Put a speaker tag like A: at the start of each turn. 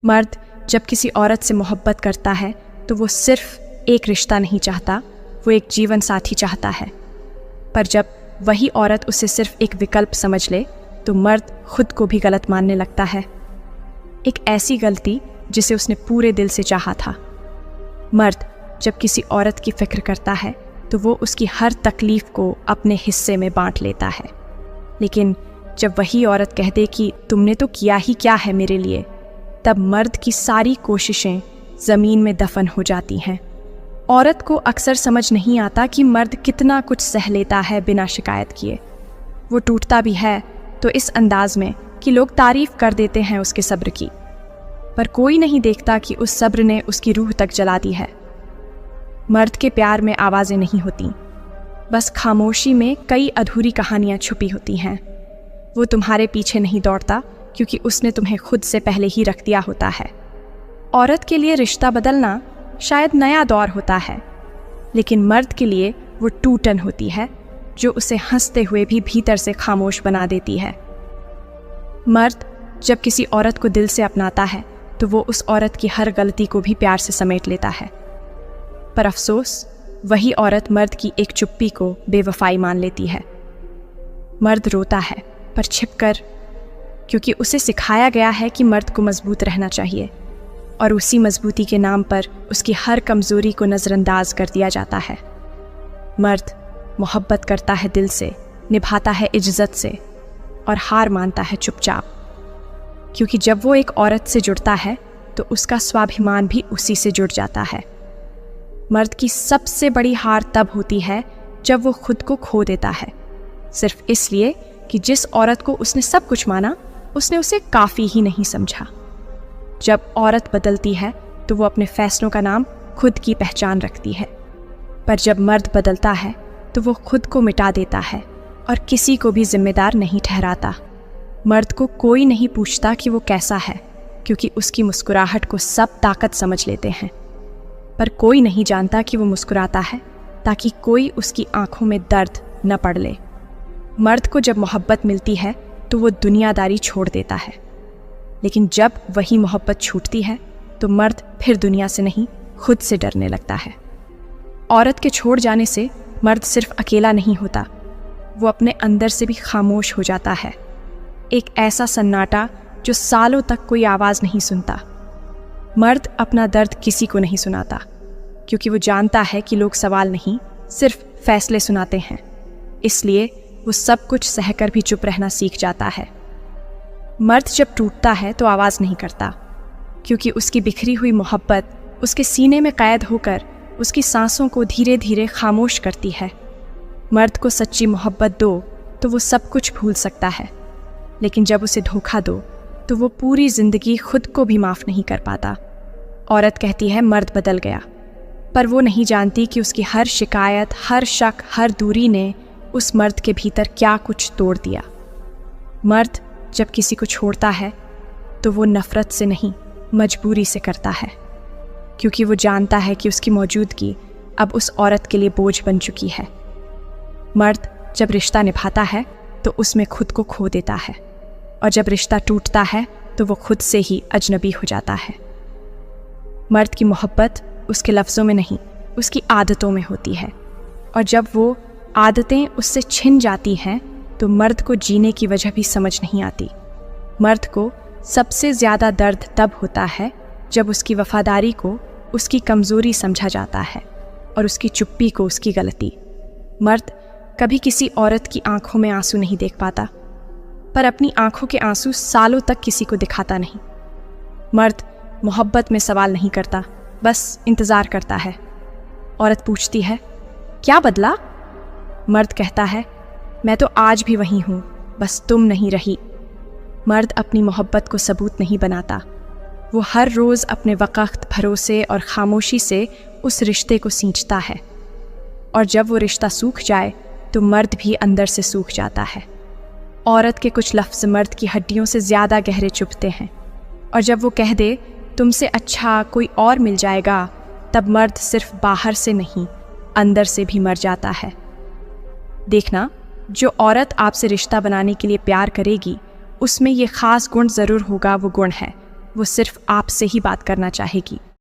A: मर्द जब किसी औरत से मोहब्बत करता है तो वो सिर्फ एक रिश्ता नहीं चाहता, वो एक जीवन साथी चाहता है। पर जब वही औरत उसे सिर्फ एक विकल्प समझ ले तो मर्द खुद को भी गलत मानने लगता है, एक ऐसी गलती जिसे उसने पूरे दिल से चाहा था। मर्द जब किसी औरत की फिक्र करता है तो वो उसकी हर तकलीफ को अपने हिस्से में बांट लेता है, लेकिन जब वही औरत कह दे कि तुमने तो किया ही क्या है मेरे लिए, तब मर्द की सारी कोशिशें ज़मीन में दफन हो जाती हैं। औरत को अक्सर समझ नहीं आता कि मर्द कितना कुछ सह लेता है बिना शिकायत किए। वो टूटता भी है तो इस अंदाज में कि लोग तारीफ कर देते हैं उसके सब्र की, पर कोई नहीं देखता कि उस सब्र ने उसकी रूह तक जला दी है। मर्द के प्यार में आवाज़ें नहीं होती, बस खामोशी में कई अधूरी कहानियाँ छुपी होती हैं। वो तुम्हारे पीछे नहीं दौड़ता क्योंकि उसने तुम्हें खुद से पहले ही रख दिया होता है। औरत के लिए रिश्ता बदलना शायद नया दौर होता है, लेकिन मर्द के लिए वो टूटन होती है जो उसे हंसते हुए भी भीतर से खामोश बना देती है। मर्द जब किसी औरत को दिल से अपनाता है तो वो उस औरत की हर गलती को भी प्यार से समेट लेता है, पर अफसोस वही औरत मर्द की एक चुप्पी को बेवफाई मान लेती है। मर्द रोता है पर छिपकर, क्योंकि उसे सिखाया गया है कि मर्द को मजबूत रहना चाहिए, और उसी मजबूती के नाम पर उसकी हर कमज़ोरी को नज़रअंदाज कर दिया जाता है। मर्द मोहब्बत करता है दिल से, निभाता है इज्जत से, और हार मानता है चुपचाप, क्योंकि जब वो एक औरत से जुड़ता है तो उसका स्वाभिमान भी उसी से जुड़ जाता है। मर्द की सबसे बड़ी हार तब होती है जब वो खुद को खो देता है, सिर्फ इसलिए कि जिस औरत को उसने सब कुछ माना उसने उसे काफ़ी ही नहीं समझा। जब औरत बदलती है तो वो अपने फैसलों का नाम खुद की पहचान रखती है, पर जब मर्द बदलता है तो वो खुद को मिटा देता है और किसी को भी जिम्मेदार नहीं ठहराता। मर्द को कोई नहीं पूछता कि वो कैसा है, क्योंकि उसकी मुस्कुराहट को सब ताकत समझ लेते हैं, पर कोई नहीं जानता कि वो मुस्कुराता है ताकि कोई उसकी आंखों में दर्द न पड़ ले। मर्द को जब मोहब्बत मिलती है तो वो दुनियादारी छोड़ देता है, लेकिन जब वही मोहब्बत छूटती है तो मर्द फिर दुनिया से नहीं खुद से डरने लगता है। औरत के छोड़ जाने से मर्द सिर्फ अकेला नहीं होता, वो अपने अंदर से भी खामोश हो जाता है, एक ऐसा सन्नाटा जो सालों तक कोई आवाज़ नहीं सुनता। मर्द अपना दर्द किसी को नहीं सुनाता, क्योंकि वो जानता है कि लोग सवाल नहीं सिर्फ फैसले सुनाते हैं, इसलिए वो सब कुछ सहकर भी चुप रहना सीख जाता है। मर्द जब टूटता है तो आवाज़ नहीं करता, क्योंकि उसकी बिखरी हुई मोहब्बत उसके सीने में कैद होकर उसकी सांसों को धीरे धीरे खामोश करती है। मर्द को सच्ची मोहब्बत दो तो वो सब कुछ भूल सकता है, लेकिन जब उसे धोखा दो तो वो पूरी ज़िंदगी खुद को भी माफ़ नहीं कर पाता। औरत कहती है मर्द बदल गया, पर वो नहीं जानती कि उसकी हर शिकायत, हर शक, हर दूरी ने उस मर्द के भीतर क्या कुछ तोड़ दिया। मर्द जब किसी को छोड़ता है तो वो नफ़रत से नहीं, मजबूरी से करता है, क्योंकि वो जानता है कि उसकी मौजूदगी अब उस औरत के लिए बोझ बन चुकी है। मर्द जब रिश्ता निभाता है तो उसमें खुद को खो देता है, और जब रिश्ता टूटता है तो वो खुद से ही अजनबी हो जाता है। मर्द की मोहब्बत उसके लफ्ज़ों में नहीं, उसकी आदतों में होती है, और जब वो आदतें उससे छिन जाती हैं तो मर्द को जीने की वजह भी समझ नहीं आती। मर्द को सबसे ज़्यादा दर्द तब होता है जब उसकी वफादारी को उसकी कमज़ोरी समझा जाता है और उसकी चुप्पी को उसकी गलती। मर्द कभी किसी औरत की आंखों में आंसू नहीं देख पाता, पर अपनी आंखों के आंसू सालों तक किसी को दिखाता नहीं। मर्द मोहब्बत में सवाल नहीं करता, बस इंतज़ार करता है। औरत पूछती है क्या बदला? मर्द कहता है मैं तो आज भी वही हूँ, बस तुम नहीं रही। मर्द अपनी मोहब्बत को सबूत नहीं बनाता, वो हर रोज़ अपने वक़्त, भरोसे और खामोशी से उस रिश्ते को सींचता है, और जब वो रिश्ता सूख जाए तो मर्द भी अंदर से सूख जाता है। औरत के कुछ लफ्ज़ मर्द की हड्डियों से ज़्यादा गहरे चुभते हैं, और जब वो कह दे तुमसे अच्छा कोई और मिल जाएगा, तब मर्द सिर्फ बाहर से नहीं अंदर से भी मर जाता है। देखना, जो औरत आपसे रिश्ता बनाने के लिए प्यार करेगी उसमें ये ख़ास गुण ज़रूर होगा। वो गुण है वो सिर्फ आपसे ही बात करना चाहेगी।